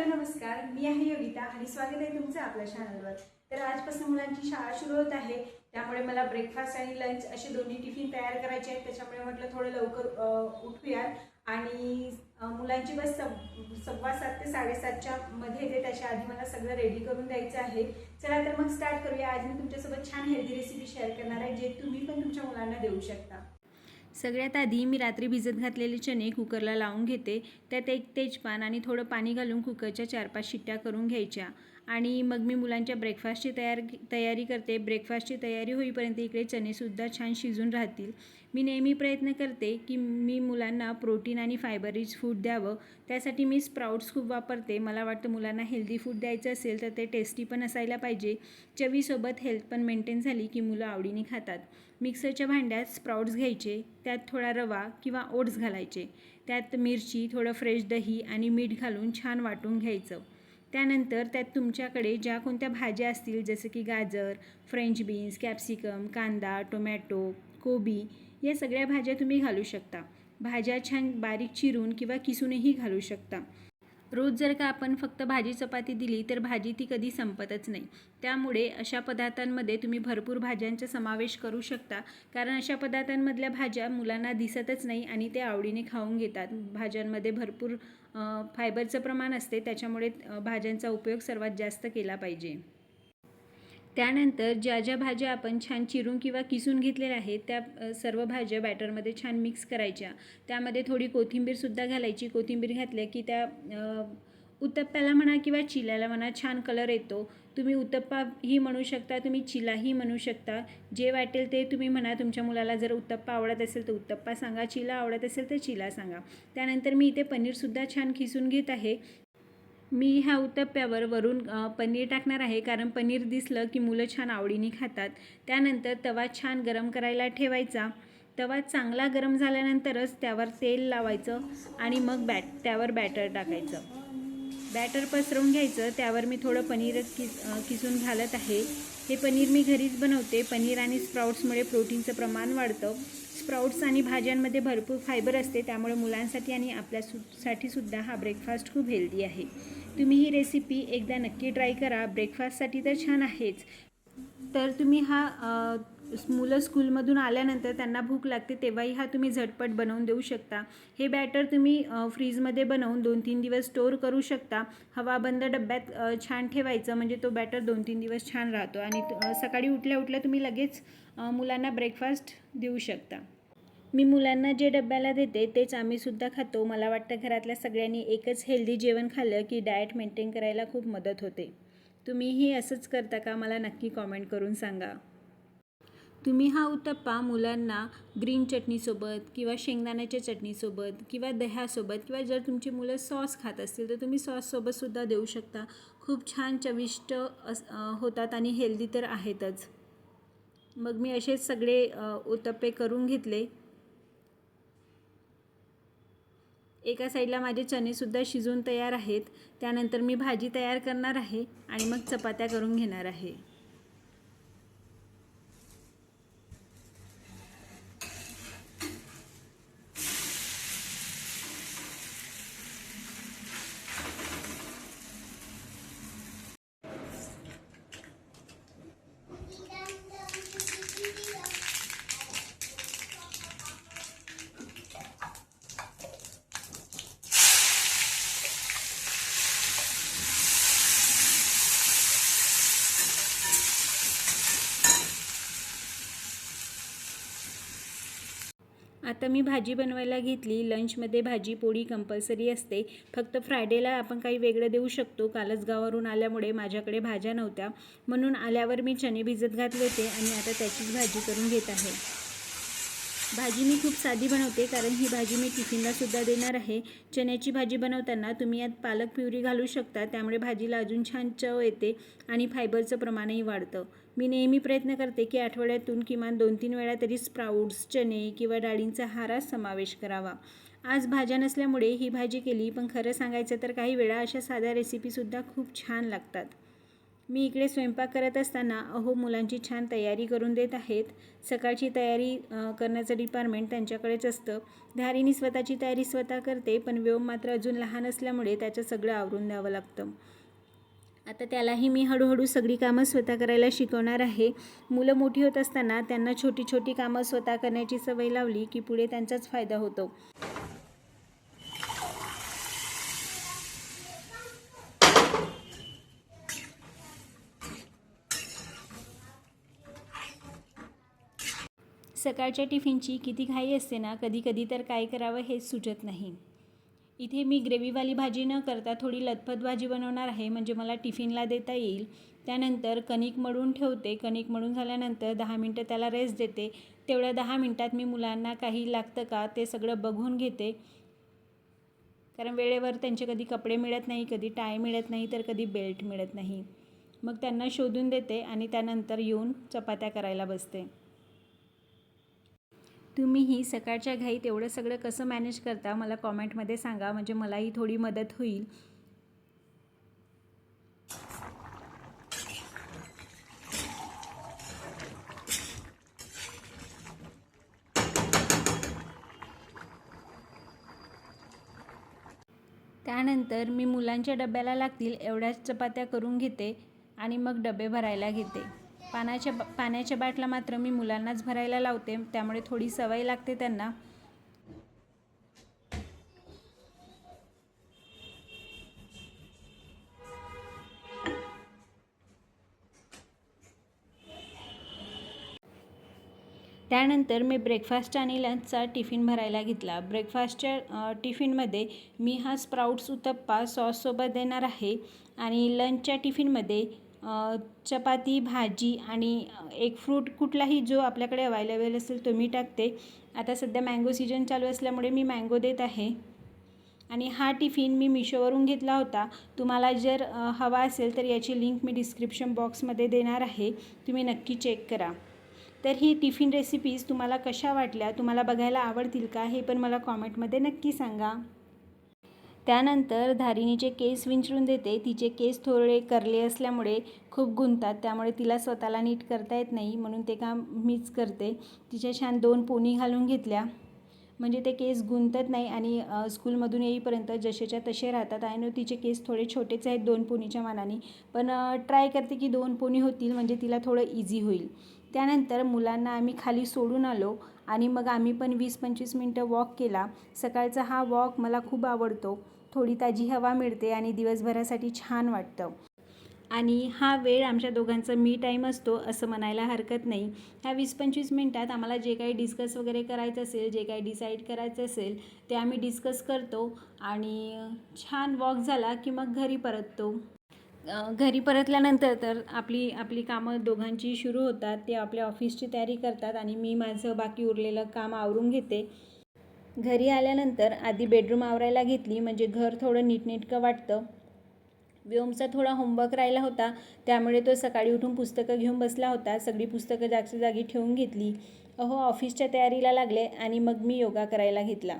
नमस्कार, मी आहे योगिता आणि स्वागत आहे तुमचं आपल्या चॅनलवर। तर आजपासून मुलांची शाळा सुरू होत आहे, त्यामुळे मला ब्रेकफास्ट आणि लंच असे दोन्ही टिफिन तयार करायचे आहेत। त्याच्यामुळे म्हटलं थोडं लवकर उठूयात आणि मुलांची बस 7:15 ते 7:30च्या मध्ये येते, त्याच्या आधी मला सगळं रेडी करून द्यायचं आहे। चला तर मग स्टार्ट करूया। आज मी तुमच्यासोबत छान हेल्दी रेसिपी शेअर करणार आहे, जे तुम्ही पण तुमच्या मुलांना देऊ शकता। सगळ्यात आधी मी रात्री भिजत घातलेले चणे कुकरला लावून घेते। त्यात एक तेजपान आणि थोडं पाणी घालून कुकरच्या 4-5 शिट्ट्या करून घ्यायच्या आणि मग मी मुलांच्या ब्रेकफास्टची तयारी करते। ब्रेकफास्टची तयारी होईपर्यंत इकडे चणेसुद्धा छान शिजून राहतील। मी नेहमी प्रयत्न करते की मी मुलांना प्रोटीन आणि फायबर रिच फूड द्यावं, त्यासाठी मी स्प्राउट्स खूप वापरते। मला वाटतं मुलांना हेल्दी फूड द्यायचं असेल तर ते टेस्टी पण असायला पाहिजे, चवीसोबत हेल्थ पण मेंटेन झाली की मुलं आवडीने खातात। मिक्सरच्या भांड्यात स्प्राउट्स घ्यायचे, त्यात थोडा रवा किंवा ओट्स घालायचे, त्यात मिरची, थोडं फ्रेश दही आणि मीठ घालून छान वाटून घ्यायचं। त्यानंतर त्यात तुमच्याकडे ज्या कोणत्या भाज्या असतील, जसं की गाजर, फ्रेंच बीन्स, कॅप्सिकम, कांदा, टोमॅटो, कोबी, या सगळ्या भाज्या तुम्ही घालू शकता। भाज्या छान बारीक चिरून किंवा किसूनही घालू शकता। रोज जर का आपण फक्त भाजी चपाती दिली तर भाजी ती कधी संपतच नाही, त्यामुळे अशा पदार्थांमध्ये तुम्ही भरपूर भाज्यांचा समावेश करू शकता, कारण अशा पदार्थांमधल्या भाज्या मुलांना दिसतच नाही आणि ते आवडीने खाऊन घेतात। भाज्यांमध्ये भरपूर फायबरचं प्रमाण असते, त्याच्यामुळे भाज्यांचा उपयोग सर्वात जास्त केला पाहिजे। त्यानंतर ज्या ज्या भाज्या आपण छान चिरून किंवा किसून घेतलेल्या आहेत त्या सर्व भाज्या बॅटरमध्ये छान मिक्स करायच्या। त्यामध्ये थोडी कोथिंबीरसुद्धा घालायची। कोथिंबीर घातल्या की त्या उत्तप्प्याला म्हणा किंवा चिल्याला म्हणा छान कलर येतो। तुम्ही उत्तप्पाही म्हणू शकता, तुम्ही चिलाही म्हणू शकता, जे वाटेल ते तुम्ही म्हणा। तुमच्या मुलाला जर उत्तप्पा आवडत असेल तर उत्तप्पा सांगा, चिला आवडत असेल तर चिला सांगा। त्यानंतर मी इथे पनीरसुद्धा छान खिसून घेत आहे। मी ह्या उत्तप्प्यावर वरून पनीर टाकणार आहे, कारण पनीर दिसलं की मुलं छान आवडीने खातात। त्यानंतर तवा छान गरम करायला ठेवायचा। तवा चांगला गरम झाल्यानंतरच त्यावर तेल लावायचं आणि मग त्यावर बॅटर टाकायचं। बॅटर पसरवून घ्यायचं, त्यावर मी थोडं पनीर किसून घालत आहे। हे पनीर मी घरीच बनवते। पनीर आणि स्प्राउट्समुळे प्रोटीनचं प्रमाण वाढतं। स्प्राउट्स आणि भाज्यांमध्ये भरपूर फायबर असते, त्यामुळे मुलांसाठी आणि आपल्यासाठी सुद्धा हा ब्रेकफास्ट खूप हेल्दी आहे। तुम्ही ही रेसिपी एकदा नक्की ट्राय करा। ब्रेकफास्टसाठी तर छान आहेच, तर तुम्ही मुलं स्कूलमधून आल्यानंतर त्यांना भूक लागते तेव्हाही हा तुम्ही झटपट बनवून देऊ शकता। हे बॅटर तुम्ही फ्रीजमध्ये बनवून 2-3 दिवस स्टोअर करू शकता। हवाबंद डब्यात छान ठेवायचं, म्हणजे तो बॅटर 2-3 दिवस छान राहतो आणि सकाळी उठल्या उठल्या तुम्ही लगेच मुलांना ब्रेकफास्ट देऊ शकता। मी मुलांना जे डब्याला देते तेच आम्हीसुद्धा खातो। मला वाटतं घरातल्या सगळ्यांनी एकच हेल्दी जेवण खाल्लं की डाएट मेंटेन करायला खूप मदत होते। तुम्हीही असंच करता का? मला नक्की कॉमेंट करून सांगा। तुम्ही हा उत्तप्पा मुलांना ग्रीन चटणीसोबत किंवा शेंगदाण्याच्या चटणीसोबत किंवा दह्यासोबत, किंवा जर तुमची मुलं सॉस खात असतील तर तुम्ही सॉससोबतसुद्धा देऊ शकता। खूप छान चविष्ट होतात आणि हेल्दी तर आहेतच। मग मी असेच सगळे उत्तप्पे करून घेतले। एका साईडला माझे चणेसुद्धा शिजून तयार आहेत। त्यानंतर मी भाजी तयार करणार आहे आणि मग चपात्या करून घेणार आहे। आता मी भाजी बनवायला घेतली। लंचमध्ये भाजी पोळी कंपल्सरी असते, फक्त फ्रायडेला आपण काही वेगळं देऊ शकतो। कालच गावावरून आल्यामुळे माझ्याकडे भाज्या नव्हत्या, म्हणून आल्यावर मी चणे भिजत घातले होते आणि आता त्याचीच भाजी करून घेत आहे। भाजी मी खूप साधी बनवते, कारण ही भाजी मी टिफिनलासुद्धा देणार आहे। चण्याची भाजी बनवताना तुम्ही यात पालक प्युरी घालू शकता, त्यामुळे भाजीला अजून छान चव येते आणि फायबरचं प्रमाणही वाढतं। मी नेहमी प्रयत्न करते की आठवड्यातून किमान 2-3 वेळा तरी स्प्राउट्स, चणे किंवा डाळींचा हारात समावेश करावा। आज भाज्या नसल्यामुळे ही भाजी केली, पण खरं सांगायचं तर काही वेळा अशा साध्या रेसिपीसुद्धा खूप छान लागतात। मी इकडे स्वयंपाक करत असताना मुलांची छान तयारी करून देत आहेत. सकाळची तयारी करण्याचं डिपार्टमेंट त्यांच्याकडेच असतं. धारिणी स्वतःची तयारी स्वतः करते, पण व्योम मात्र अजून लहान असल्यामुळे त्याचं सगळं आवरून द्यावं लागतं. आता त्यालाही मी हळूहळू सगळी कामं स्वतः करायला शिकवणार आहे. मुलं मोठी होत असताना त्यांना छोटी छोटी कामं स्वतः करण्याची सवय लावली की पुढे त्यांचाच फायदा होतो. सकाळच्या टिफिनची किती घाई असते ना, कधी कधी तर काय करावं हेच सुचत नाही. इथे मी ग्रेव्हीवाली भाजी न करता थोडी लथपथ भाजी बनवणार आहे, म्हणजे मला टिफिनला देता येईल. त्यानंतर कणिक मळून ठेवते. कणिक मळून झाल्यानंतर 10 मिनटं त्याला रेस्ट देते. तेवढ्या 10 मिनटात मी मुलांना काही लागतं का ते सगळं बघून घेते, कारण वेळेवर त्यांचे कधी कपडे मिळत नाही, कधी टाय मिळत नाही, तर कधी बेल्ट मिळत नाही. मग त्यांना शोधून देते आणि त्यानंतर येऊन चपात्या करायला बसते. तुम्हीही सकाळच्या घाईत एवढं सगळं कसं मॅनेज करता मला कॉमेंटमध्ये सांगा, म्हणजे मलाही थोडी मदत होईल. त्यानंतर मी मुलांच्या डब्याला लागतील एवढ्याच चपात्या करून घेते आणि मग डबे भरायला घेते. पाण्याच्या बाटला मात्र मी मुलांनाच भरायला लावते, त्यामुळे थोडी सवय लागते त्यांना. त्यानंतर मी ब्रेकफास्ट आणि लंचचा टिफिन भरायला घेतला. ब्रेकफास्टच्या टिफिनमध्ये मी हा स्प्राउट्स उत्तप्पा सॉससोबत देणार आहे आणि लंचच्या टिफिनमध्ये चपाती, भाजी आणि एक फ्रूट कुठलाही जो आपल्याकडे अवेलेबल असेल तो मी टाकते. आता सध्या मँगो सीजन चालू असल्यामुळे मी मँगो देत आहे. आणि हा टिफिन मी मिशोवरून घेतला होता. तुम्हाला जर हवा असेल तर याची लिंक मी डिस्क्रिप्शन बॉक्समध्ये देणार आहे, तुम्ही नक्की चेक करा. तर ही टिफिन रेसिपीज तुम्हाला कशा वाटल्या, तुम्हाला बघायला आवडतील का, हे पण मला कॉमेंटमध्ये नक्की सांगा. त्यानंतर धारिणीचे केस विंचरून देते. तिचे केस थोडे करले असल्यामुळे खूप गुंतात, त्यामुळे तिला स्वतःला नीट करता येत नाही, म्हणून ते काम मीच करते. तिच्या छान 2 पोनी घालून घेतल्या, म्हणजे ते केस गुंतत नाही आणि स्कूलमधून येईपर्यंत जसेच्या तसे राहतात. आणि तिचे केस थोडे छोटेच आहेत 2 पोनीच्या मानाने, पण ट्राय करते की 2 पोनी होतील, म्हणजे तिला थोडं इझी होईल. त्यानंतर मुलांना आम्ही खाली सोडून आलो आणि मग आम्ही पण 20-25 मिनटं वॉक केला. सकाळचा हा वॉक मला खूप आवडतो. थोडी ताजी हवा मिळते आणि दिवसभरासाठी छान वाटतं. आणि हा वेळ आमच्या दोघांचा मी टाईम असतो असं म्हणायला हरकत नाही. ह्या 20-25 मिनटात आम्हाला जे काही डिस्कस वगैरे करायचं असेल, जे काही डिसाईड करायचं असेल ते आम्ही डिस्कस करतो आणि छान वॉक झाला की मग घरी परततो. घरी परतल्यानंतर तर आपली कामं दोघांची सुरू होतात. ते आपल्या ऑफिसची तयारी करतात आणि मी माझं बाकी उरलेलं काम आवरून घेते. घरी आल्यानंतर आधी बेडरूम आवरायला घेतली, म्हणजे घर थोडं नीटनेटकं वाटतं. व्योमचा थोडा होमवर्क राहिला होता, त्यामुळे तो सकाळी उठून पुस्तकं घेऊन बसला होता. सगळी पुस्तकं जागच्या जागी ठेवून घेतली. ऑफिसच्या तयारीला लागले आणि मग मी योगा करायला घेतला.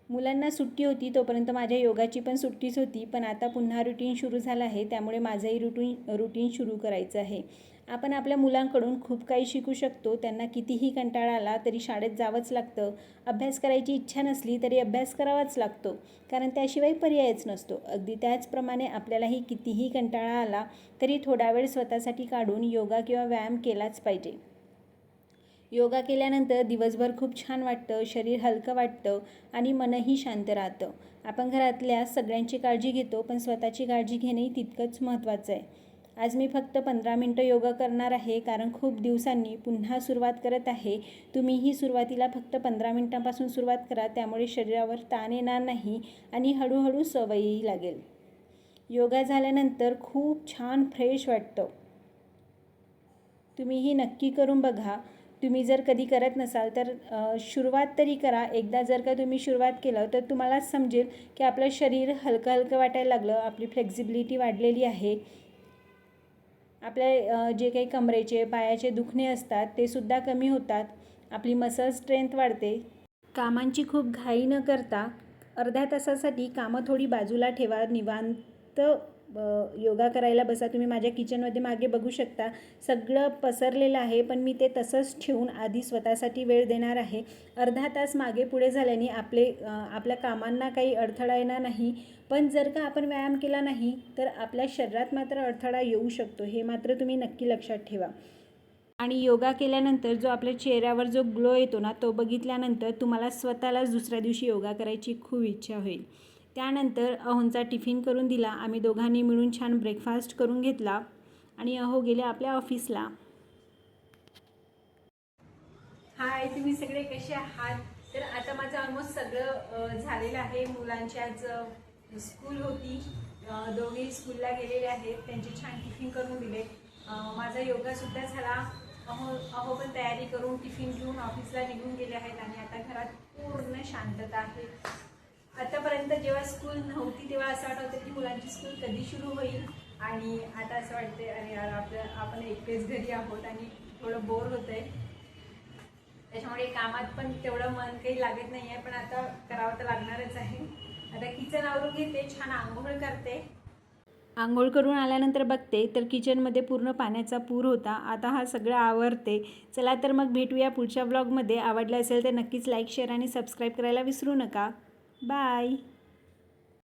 मुलांना सुट्टी होती तोपर्यंत माझ्या योगाची पण सुट्टीच होती, पण आता पुन्हा रुटीन सुरू झालं आहे, त्यामुळे माझंही रुटीन सुरू करायचं आहे. आपण आपल्या मुलांकडून खूप काही शिकू शकतो. त्यांना कितीही कंटाळा आला तरी शाळेत जावंच लागतं. अभ्यास करायची इच्छा नसली तरी अभ्यास करावाच लागतो, कारण त्याशिवाय पर्यायच नसतो. अगदी त्याचप्रमाणे आपल्यालाही कितीही कंटाळा आला तरी थोडा वेळ स्वतःसाठी काढून योगा किंवा व्यायाम केलाच पाहिजे. योगा केल्यानंतर दिवसभर खूप छान वाटतं, शरीर हलकं वाटतं आणि मनही शांत राहतं. आपण घरातल्या सगळ्यांची काळजी घेतो, पण स्वतःची काळजी घेणंही तितकंच महत्त्वाचं आहे. आज मी फक्त 15 मिनटं योगा करणार आहे, कारण खूप दिवसांनी पुन्हा सुरुवात करत आहे. तुम्हीही सुरुवातीला फक्त 15 मिनटांपासून सुरुवात करा, त्यामुळे शरीरावर ताण येणार नाही आणि हळूहळू सवयही लागेल. योगा झाल्यानंतर खूप छान फ्रेश वाटतं. तुम्हीही नक्की करून बघा. तुम्ही जर कधी करत नसाल तर सुरुवात तरी करा. एकदा जर का तुम्ही सुरुवात केलं तर तुम्हालाच समजेल की आपलं शरीर हलकं हलकं वाटायला लागलं, आपली फ्लेक्झिबिलिटी वाढलेली आहे. आपल्या जे काही कमरेचे पायाचे दुखणे असतात ते सुद्धा कमी होतात. आपली मसल स्ट्रेंथ वाढते. कामांची खूप घाई न करता अर्ध्या तासासाठी कामं थोडी बाजूला ठेवा, निवांत योगा करायला बसा. तुम्ही माझ्या किचनमध्ये मागे बघू शकता, सगळं पसरलेलं आहे, पण मी ते तसंच ठेवून आधी स्वतःसाठी वेळ देणार आहे. अर्धा तास मागे पुढे झाल्याने आपल्या कामांना काही अडथळा येणार नाही, पण जर का आपण व्यायाम केला नाही तर आपल्या शरीरात मात्र अडथळा येऊ शकतो. हे मात्र तुम्ही नक्की लक्षात ठेवा. आणि योगा केल्यानंतर जो आपल्या चेहऱ्यावर जो ग्लो येतो ना, तो बघितल्यानंतर तुम्हाला स्वतःलाच दुसऱ्या दिवशी योगा करायची खूप इच्छा होईल. त्यानंतर अहोंचा टिफिन करून दिला. आम्ही दोघांनी मिळून छान ब्रेकफास्ट करून घेतला आणि अहो गेले आपल्या ऑफिसला. हाय, तुम्ही सगळे कसे आहात? तर आता माझं ऑलमोस्ट सगळं झालेलं आहे. मुलांची आज स्कूल होती, दोघेही स्कूलला गेलेले आहेत. त्यांचे छान टिफिन करून दिले. माझा योगासुद्धा झाला. अहो पण तयारी करून टिफिन घेऊन ऑफिसला निघून गेले आहेत आणि आता घरात पूर्ण शांतता आहे. आतापर्यंत जेव्हा स्कूल नव्हती तेव्हा असं वाटत होतं की मुलांची स्कूल कधी सुरू होईल, आणि आता असं वाटते अरे यार आपण एकटेच घरी आहोत आणि थोडं बोर होतंय. त्याच्यामुळे कामात पण तेवढं मन काही लागत नाही आहे, पण आता करावं तर लागणारच आहे. आता किचन आवरून घेते, छान आंघोळ करते. आंघोळ करून आल्यानंतर बघते तर किचनमध्ये पूर्ण पाण्याचा पूर होता. आता हा सगळं आवरते. चला तर मग भेटूया पुढच्या व्लॉगमध्ये. आवडलं असेल तर नक्कीच लाईक, शेअर आणि सबस्क्राईब करायला विसरू नका. बाय.